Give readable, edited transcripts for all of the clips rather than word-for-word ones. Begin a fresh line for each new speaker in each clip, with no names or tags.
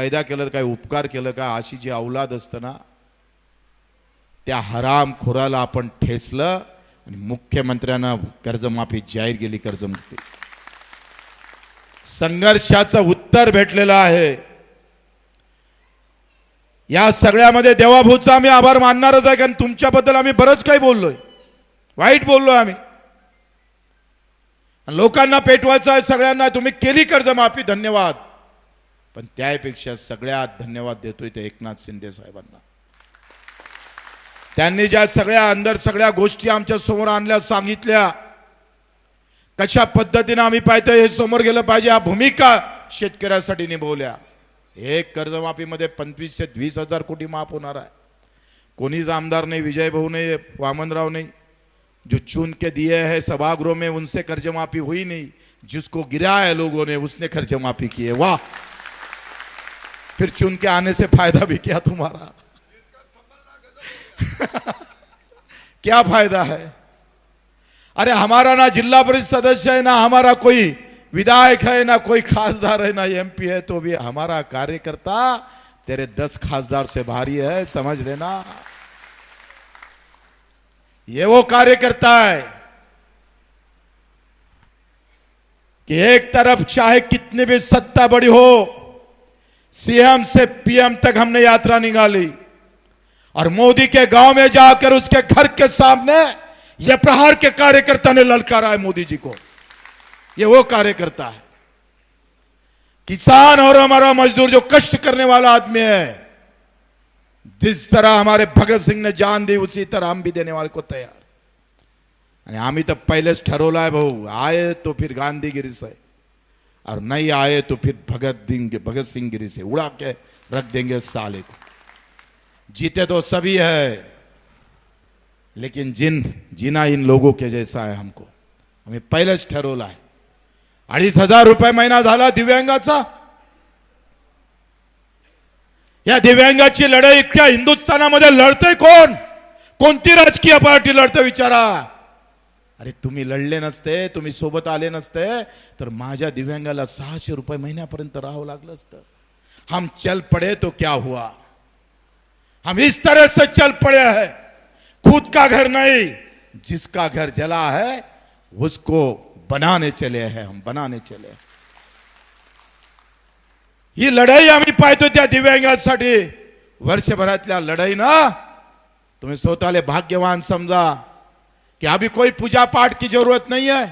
पैदा केलं, काय उपकार केलं का? अशी जी औलाद असतं ना, त्या हरामखोराला आपण ठेचलं आणि मुख्यमंत्र्यांना कर्जमाफी जाहीर केली. कर्जमुक्ती संघर्षाचं उत्तर भेटलेलं आहे. या सगळ्यामध्ये देवाभाऊचा आम्ही आभार मानणारच आहे, कारण तुमच्याबद्दल आम्ही बरंच काही बोललोय, वाईट बोललोय आम्ही. लोकांना पेटवायचं आहे सगळ्यांना. तुम्ही केली कर्जमाफी, धन्यवाद. पण त्यापेक्षा सगळ्यात धन्यवाद देतोय ते एकनाथ शिंदे साहेबांना. त्यांनी ज्या सगळ्या गोष्टी आमच्या समोर आणल्या, सांगितल्या, कशा पद्धतीने आम्ही पाहतोय हे समोर गेलं पाहिजे, हा भूमिका शेतकऱ्यासाठी निभवल्या. एक कर्जमाफीमध्ये 25 से 20 हजार कोटी माफ होणार आहे. कोणीच आमदार नहीं, विजय भाऊ नहीं, वामनराव नहीं, जो चुन के दिए हैं सभागृह में उनसे कर्जमाफी हुई नहीं, जिसको गिरा है लोगों ने उसने कर्जमाफी की है. वाह, फिर चुन के आने से फायदा भी क्या तुम्हारा? क्या फायदा है? अरे हमारा ना जिला परिषद सदस्य है, ना हमारा कोई विधायक है, ना कोई खासदार है, ना एमपी है, तो भी हमारा कार्यकर्ता तेरे 10 खासदार से भारी है, समझ लेना. ये वो कार्यकर्ता है कि एक तरफ चाहे कितनी भी सत्ता बड़ी हो, सीएम से पीएम तक हमने यात्रा निकाली और मोदी के गांव में जाकर उसके घर के सामने यह प्रहार के कार्यकर्ता ने ललकारा है मोदी जी को. ये वो कार्यकर्ता है, किसान और हमारा मजदूर जो कष्ट करने वाला आदमी है. जिस तरह हमारे भगत सिंह ने जान दी, उसी तरह हम भी देने वाले को तैयार. आणि आम्ही तर पहिलेच ठरवलं आहे भाऊ, आए तो फिर गांधीगिरी से और नहीं आए तो फिर भगत सिंह गिरी से उड़ा के रख देंगे साले को. जीते तो सभी है, लेकिन जीना इन लोगों के जैसा है हमको. आम्ही पहिलेच ठरवलं आहे. 2,500 रुपये महिना झाला दिव्यांगाचा. या दिव्यांगाची लढाई इतक्या हिंदुस्थानामध्ये लढतंय कोण? कोणती राजकीय पार्टी लढते विचारा. अरे तुम्ही लढले नसते, तुम्ही सोबत आले नसते, तर माझ्या दिव्यांगाला 600 रुपये महिन्यापर्यंत राहावं लागलं असतं. हम चल पड़े तो क्या हुआ? हम इस तरह से चल पड़े हैं, खुद का घर नहीं, जिसका घर जला है उसको बनाने चले हैं. हम बनाने चले. ही लढाई आम्ही पाहतो त्या दिव्यांगांसाठी. वर्षभरातल्या लढाई ना तुम्ही स्वतःले भाग्यवान समजा कि अभी कोई पूजा पाठ की जरूरत नहीं है,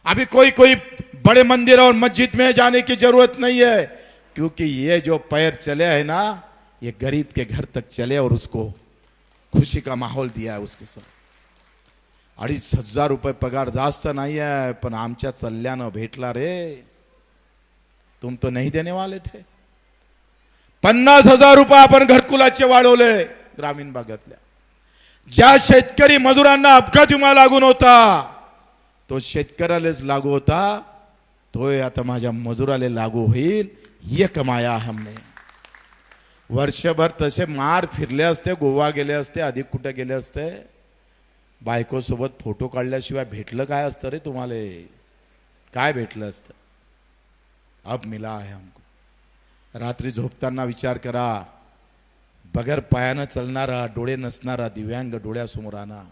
अभी कोई बड़े मंदिर और मस्जिद में जाने की जरूरत नहीं है, क्योंकि ये जो पैर चले हैं ना, ये गरीब के घर तक चले और उसको खुशी का माहौल दिया है उसके साथ. 2,500 रुपये पगार जास्त नाही आहे, पण आमच्या चल्यानं भेटला रे. तुम तो नहीं देने वाले थे. 50,000 रुपये आपण घरकुलाचे वाढवले ग्रामीण भागातल्या. ज्या शेतकरी मजुरांना अपघात विमा लागून होता, तो शेतकऱ्यालाच लागू होता, तो आता माझ्या मजुराला लागू होईल. ये कमाया हमने. वर्षभर तसे मार फिरले असते, गोवा गेले असते, अधिक कुठे गेले असते, बायको सोबत फोटो काढल्याशिवाय भेटलं काय असतं रे तुम्हाला? काय भेटलं असतं? अब मिला है हमको. रात्री झोपताना विचार करा, बगैर पायानं चलणारा, डोळे नसणारा दिव्यांग डोळ्यासमोर आना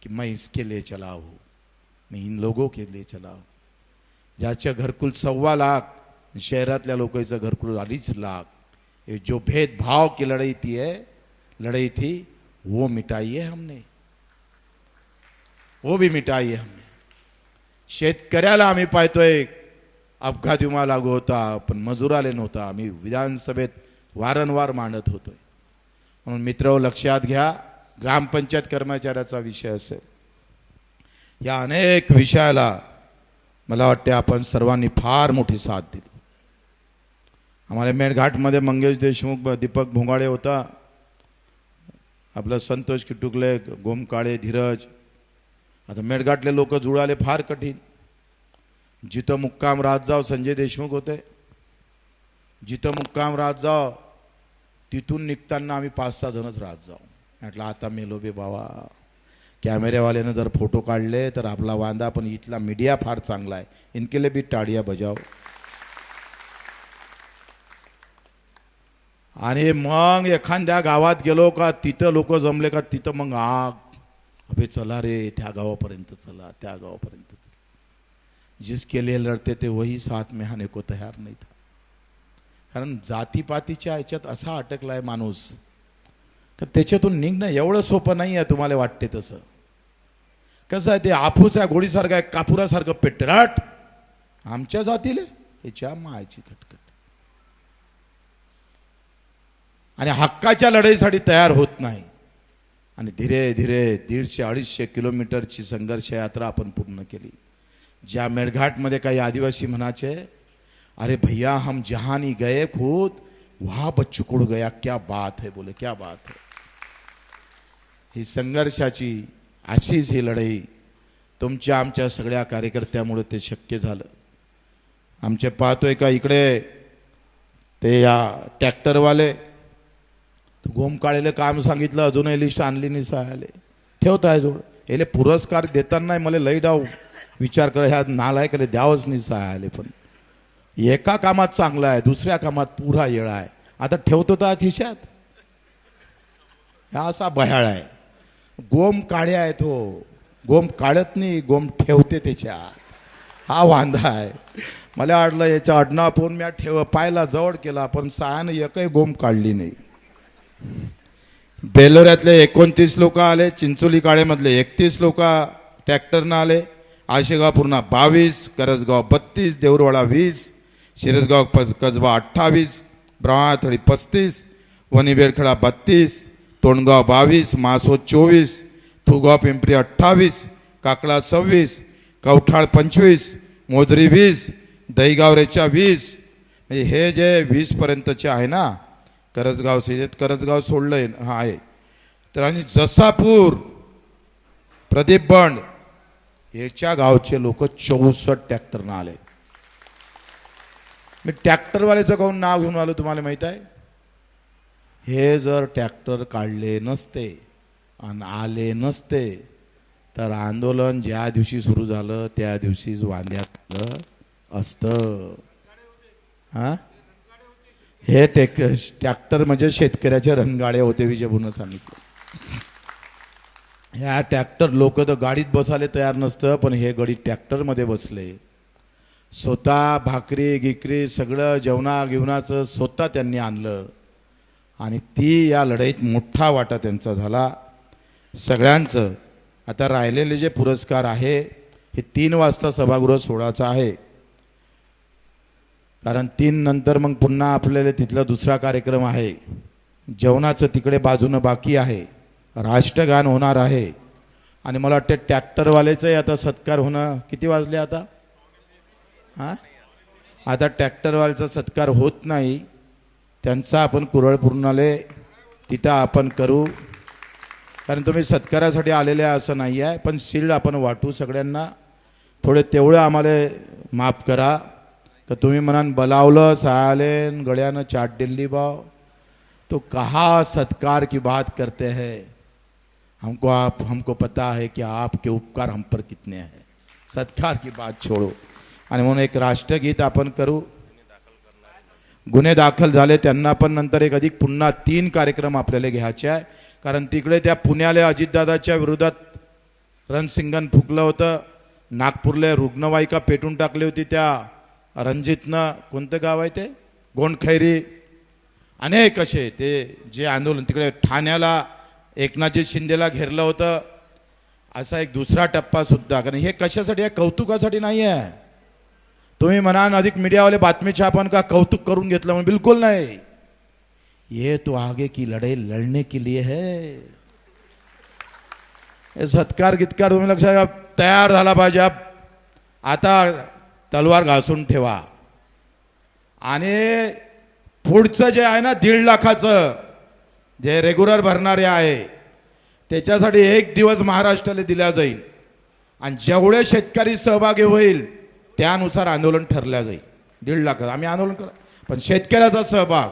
कि मैं इसके लिए चला हूँ, मैं इन लोगों के लिए चला हूँ. ज्याचे घरकुल 1.25 लाख, शहरातल्या लोकांचं घरकुल 2.5 लाख. ये जो भेदभाव की लड़ाई थी वो मिटाई है हमने, वो भी मिटाई है हमने. शेतकऱ्याला आम्ही पाहतोय अपघात विमा लागू होता, पण मजुराले नव्हता. आम्ही विधानसभेत वारंवार मांडत होतोय. म्हणून मित्र लक्षात घ्या, ग्रामपंचायत कर्मचाऱ्याचा विषय असेल, या अनेक विषयाला मला वाटते आपण सर्वांनी फार मोठी साथ दिली. हमारे मेळघाटमध्ये मंगेश देशमुख, दीपक भोंगाळे होता, आपलं संतोष किटुकले, गोमकाळे, धीरज. आता मेळघाटले लोक जुळाले फार कठीण. जिथं मुक्काम राहत जाव संजय देशमुख होते, जिथं मुक्काम राहत जाव तिथून निघताना आम्ही 5-6 जणच राहत जाऊ. म्हटलं आता मेलो बे बाबा. कॅमेरेवाल्यानं जर फोटो काढले तर आपला वांदा, पण इथला मीडिया फार चांगला आहे, इनके लिए भी टाळिया बजाव. आणि मग एखाद्या गावात गेलो का तिथं लोक जमले का तिथं मग आग, अबे चला रे त्या गावापर्यंत चला, त्या गावापर्यंत चला. जिसके लिए लढते ते वही साथ में आने को तयार नहीं था. कारण जातीपातीच्या ह्याच्यात असा अटकलाय माणूस तर त्याच्यातून निघणं एवढं सोपं नाही आहे तुम्हाला वाटते तसं. कसं आहे ते आपूच्या गोडीसारखं आहे, कापुरासारखं पेटराट आमच्या जातीले ह्याच्या मायची खटखट. आणि हक्काच्या लढाईसाठी तयार होत नाही. आणि धीरे धीरे 150-250 किलोमीटरची संघर्ष यात्रा आपण पूर्ण केली. ज्या मेळघाटमध्ये काही आदिवासी म्हणाचे, अरे भैया हम जहां नहीं गए खुद वहां बच्चू कुड़ गया, क्या बात है, बोले क्या बात है. ही संघर्षाची अशीच ही लढाई तुमच्या आमच्या सगळ्या कार्यकर्त्यामुळे ते शक्य झालं. आमचे पाहतोय का इकडे ते या ट्रॅक्टरवाले गोमकाळेले काम सांगितलं, अजूनही लिस्ट आणली नाही, सायाले ठेवताय जोड. याले पुरस्कार देताना मला लई डाव विचार कर, ह्या नालायकाले द्यावंच नाही सायाले. पण एका कामात चांगला आहे, दुसऱ्या कामात पुरा येळा आहे. आता ठेवतो तर खिशात, ह्या असा बह्याळ आहे. गोम काळे आहे तो, गोम काढत नाही, गोम ठेवते त्याच्यात, हा वांधा आहे. मला वाटलं याच्या अडनाव पाहून मी पायला जवळ केला, पण सायानं एकही गोम काढली नाही. बेलोऱ्यातले 29 लोक आले, चिंचोली काळेमधले 31 लोक ट्रॅक्टरनं आले, आशेगाव पूर्ण 22, करसगाव 32, देऊरवाडा 20, शिरसगाव कसबा 28, ब्रह्माथडी 35, वणीबेरखेडा 32, तोंडगाव 22, मासोद 24, थुगाव पिंपरी 28, काकडा 26, कवठाळ 25, मोजरी 20, दहीगाव रेचा 20. म्हणजे हे जे 20 पर्यंतचे आहे ना, करसगाव करसगाव सोडलंय हा आहे तर. आणि जसापूर, प्रदीप बंड याच्या गावचे लोक 64 ट्रॅक्टरनं आले. मी ट्रॅक्टरवाल्याचं काहून नाव घेऊन आलो तुम्हाला माहित आहे. हे जर ट्रॅक्टर काढले नसते आणि आले नसते तर आंदोलन ज्या दिवशी सुरू झालं त्या दिवशीच वांद्यात असतं. हा, हे ट्रॅक्टर म्हणजे शेतकऱ्याचे रणगाडे होते, विजयभूनं सांगितलं. ह्या ट्रॅक्टर लोक तर गाडीत बसायला तयार नसतं, पण हे गडी ट्रॅक्टरमध्ये बसले. स्वतः भाकरी गिकरी सगळं जेवणाचं स्वतः त्यांनी आणलं. आणि ती या लढाईत मोठा वाटा त्यांचा झाला सगळ्यांचं. आता राहिलेले जे पुरस्कार आहे हे 3 वाजता सभागृह सोडायचं आहे, कारण 3 नंतर मग पुन्हा आपल्याला तिथला दुसरा कार्यक्रम आहे. जेवणाचं तिकडे बाजूनं बाकी आहे, राष्ट्रगान होणार आहे. आणि मला वाटतं ट्रॅक्टरवाल्याचंही आता सत्कार होणं. किती वाजले आता? हां, आता ट्रॅक्टरवाल्याचा सत्कार होत नाही, त्यांचा आपण कुरळ पूर्णाले तिथं आपण करू. कारण तुम्ही सत्कारासाठी आलेले असं नाही आहे, पण शील्ड आपण वाटू सगळ्यांना. थोडे तेवढं आम्हाला माफ करा तर तुम्ही म्हणान बलावलं सायालेन गळ्यानं चाट दिल्ली बाव, तो कहा सत्कार की बात करते हैं. हमको पता है कि आपके उपकार हम पर कितने हैं. सत्कार की बात छोड़ो. आणि म्हणून एक राष्ट्रगीत आपण करू. गुन्हे दाखल झाले त्यांना पण नंतर एक अधिक पुन्हा 3 कार्यक्रम आपल्याला घ्यायचे आहे. कारण तिकडे त्या पुण्याला अजितदादाच्या विरोधात रणसिंगन फुकलं होतं, नागपूरला रुग्णवाहिका पेटून टाकली होती त्या रणजितनं. कोणतं गाव आहे ते? गोंडखैरी. अनेक असे ते जे आंदोलन तिकडे ठाण्याला एकनाथजी शिंदेला घेरलं होतं. असा एक दुसरा टप्पा सुद्धा. कारण हे कशासाठी आहे? कौतुकासाठी नाही आहे. तुम्ही म्हणाल अधिक मीडियावाले बातमी छापन का कौतुक करून घेतलं म्हणून, बिलकुल नाही. ये तो आगे की लड़ाई लड़ने के लिए है. हे सत्कार गितकार तुम्ही लक्षात तयार झाला पाहिजे. आता तलवार घासून ठेवा. आणि पुढचं जे आहे ना 1.5 लाखाचं जे रेग्युलर भरणारे आहे त्याच्यासाठी 1 दिवस महाराष्ट्राला दिला जाईल. आणि जेवढे शेतकरी सहभागी होईल त्यानुसार आंदोलन ठरल्या जाईल. 1.5 लाख आम्ही आंदोलन करा, पण शेतकऱ्याचा सहभाग.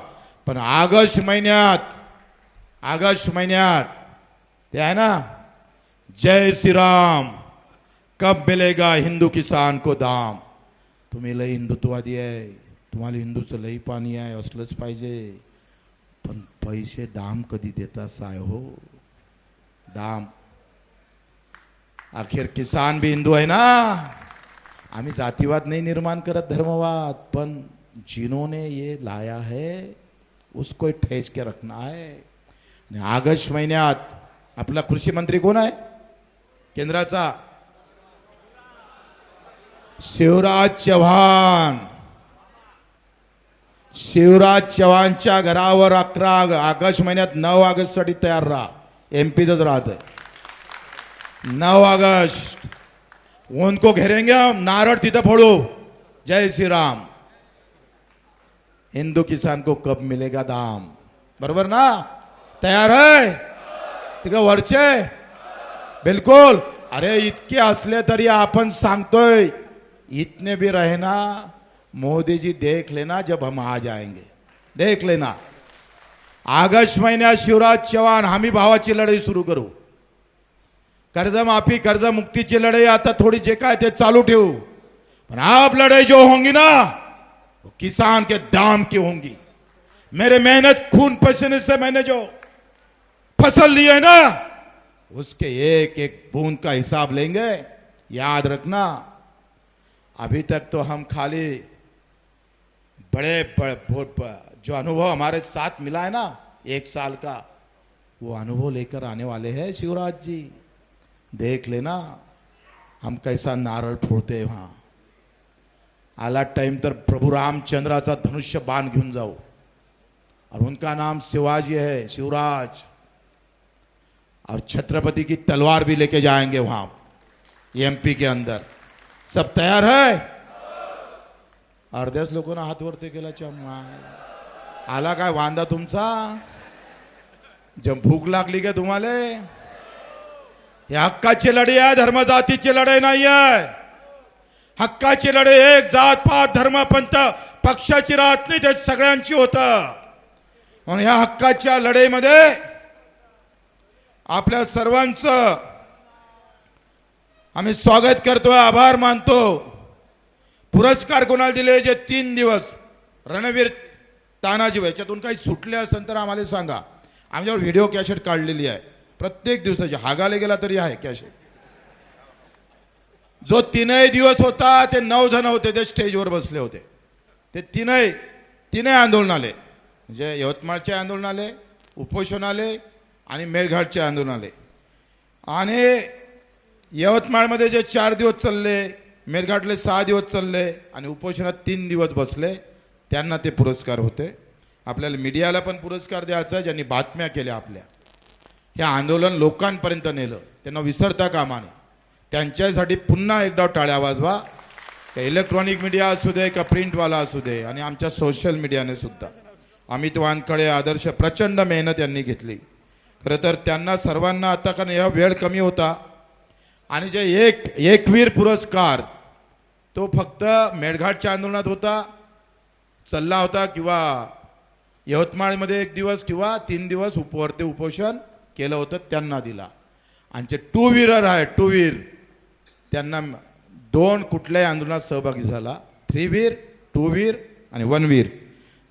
पण ऑगस्ट महिन्यात ते आहे ना, जय श्री राम कब मिलेगा हिंदू किसान को दाम. तुम्ही लई हिंदुत्ववादी आहे, तुम्हाला हिंदूचं लई पाणी आहे, असलंच पाहिजे. पण पैसे दाम कधी देता साय हो, दाम. आखिर किसान भी हिंदू है ना. आम्ही जातीवाद नहीं निर्माण करत, धर्मवाद, पण जिन्होंने ये लाया है उसको ठेच के रखना है. आणि ऑगस्ट महिन्यात आपला कृषी मंत्री कोण आहे केंद्राचा? शिवराज चव्हाण. शिवराज चव्हाणच्या घरावर 11 ऑगस्ट महिन्यात 9 ऑगस्ट साठी तयार राहा. एमपीतच राहत 9 ऑगस्ट उनको घेरेंगे हम, नारळ तिथं फोडू. जय श्री राम. हिंदू किसान को कब मिलेगा दाम? बरोबर ना? तयार है तिकडे वरचे? बिलकुल. अरे इतके असले तरी आपण सांगतोय, इतने भी रहे ना, मोदी जी देख लेना जब हम आ जाएंगे, देख लेना. ऑगस्ट महिन्यात शिवराज चव्हाण हमी भावाची लढाई सुरू करू. कर्जमाफी कर्जमुक्तीची लढाई आता थोड़ी जे काय ते चालू ठेवू, पण आप लड़ाई जो होंगी ना वो किसान के दाम की होंगी. मेरे मेहनत खून पसीने से मैंने जो फसल ली है ना, उसके एक एक बूंद का हिसाब लेंगे. याद रखना, अभी तक तो हम खाली बड़े जो अनुभव हमारे साथ मिला है ना 1 साल का, वो अनुभव लेकर आने वाले हैं शिवराज जी. देख लेना हम कैसा नारळ फोड़ते हैं वहां. आला टाइम तर प्रभु रामचंद्राचा धनुष्य बाण घेऊन जाओ, और उनका नाम शिवाजी है, शिवराज. और छत्रपति की तलवार भी लेके जाएंगे वहां एमपी के अंदर. सब तैयार है? अर्ध्याच लोकांना हात वरती केला. चम्मा आला काय वांदा तुमचा? जब भूक लागली का तुम्हाला? हे हक्काची लढाई आहे, धर्मजातीची लढाई नाही आहे. हक्काची लढाई एक जात पात धर्म पंथ पक्षाची राहत नाही, ते सगळ्यांची होतं. म्हणून या हक्काच्या लढाईमध्ये आपल्या सर्वांचं आम्ही स्वागत करतोय, आभार मानतो. पुरस्कार कोणाला दिले? जे 3 दिवस रणवीर तानाजी, याच्यातून काही सुटले असेल तर आम्हाला सांगा. आमच्यावर व्हिडिओ कॅसेट काढलेली आहे प्रत्येक दिवसाची, हागाले गेला तरी आहे कॅसेट. जो 3 दिवस होता ते 9 जण होते, ते स्टेजवर बसले होते. ते तीनही आंदोलन आले, म्हणजे यवतमाळचे आंदोलन आले, उपोषण आले आणि मेळघाटचे आंदोलन आले. आणि यवतमाळमध्ये जे 4 दिवस चालले, मेळघाटले 6 दिवस चालले आणि उपोषणात 3 दिवस बसले, त्यांना ते पुरस्कार होते. आपल्याला मीडियाला पण पुरस्कार द्यायचा, ज्यांनी बातम्या केल्या, आपल्या हे आंदोलन लोकांपर्यंत नेलं, त्यांना विसरता कामा नये. त्यांच्यासाठी पुन्हा एकदा टाळ्या वाजवा. इलेक्ट्रॉनिक मीडिया असू दे का प्रिंटवाला असू दे, आणि आमच्या सोशल मीडियाने सुद्धा. अमित वानखडे, आदर्श, प्रचंड मेहनत यांनी घेतली. खरं तर त्यांना सर्वांना आता, कारण या वेळ कमी होता, आणि जे एकवीर पुरस्कार तो फक्त मेळघाटच्या आंदोलनात होता, चालला होता, किंवा यवतमाळमध्ये 1 दिवस किंवा 3 दिवस उपवरती उपोषण केलं होतं, त्यांना दिला. आणि जे 2 व्हीलर आहे, 2 व्हील, त्यांना 2 कुठल्याही आंदोलनात सहभागी झाला. 3 व्हील, 2 व्हील आणि 1 व्हील.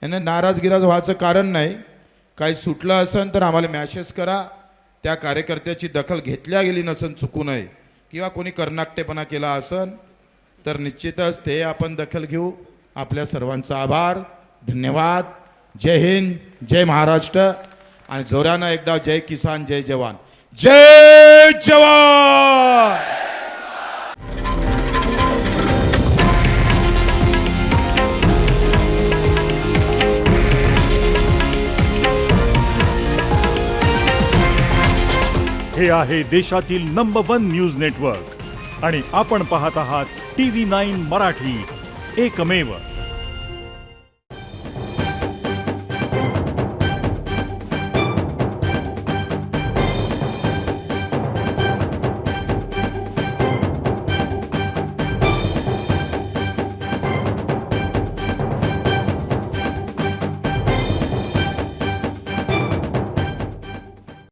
यांना नाराजगिराज व्हायचं कारण नाही. काही सुटलं असेल तर आम्हाला मॅसेज करा. त्या कार्यकर्त्याची दखल घेतल्या गेली नसेल चुकू नये, किंवा कोणी कर्नाटकेपणा केला असेल तर निश्चितच ते आपण दखल घेऊ. आपल्या सर्वांचा आभार, धन्यवाद. जय हिंद, जय महाराष्ट्र. आणि जोरानं एकदा जय किसान, जय जवान. जय जवान.
हे आहे देशातील नंबर 1 न्यूज नेटवर्क, आणि आपण पाहत आहात TV9 मराठी, एकमेव.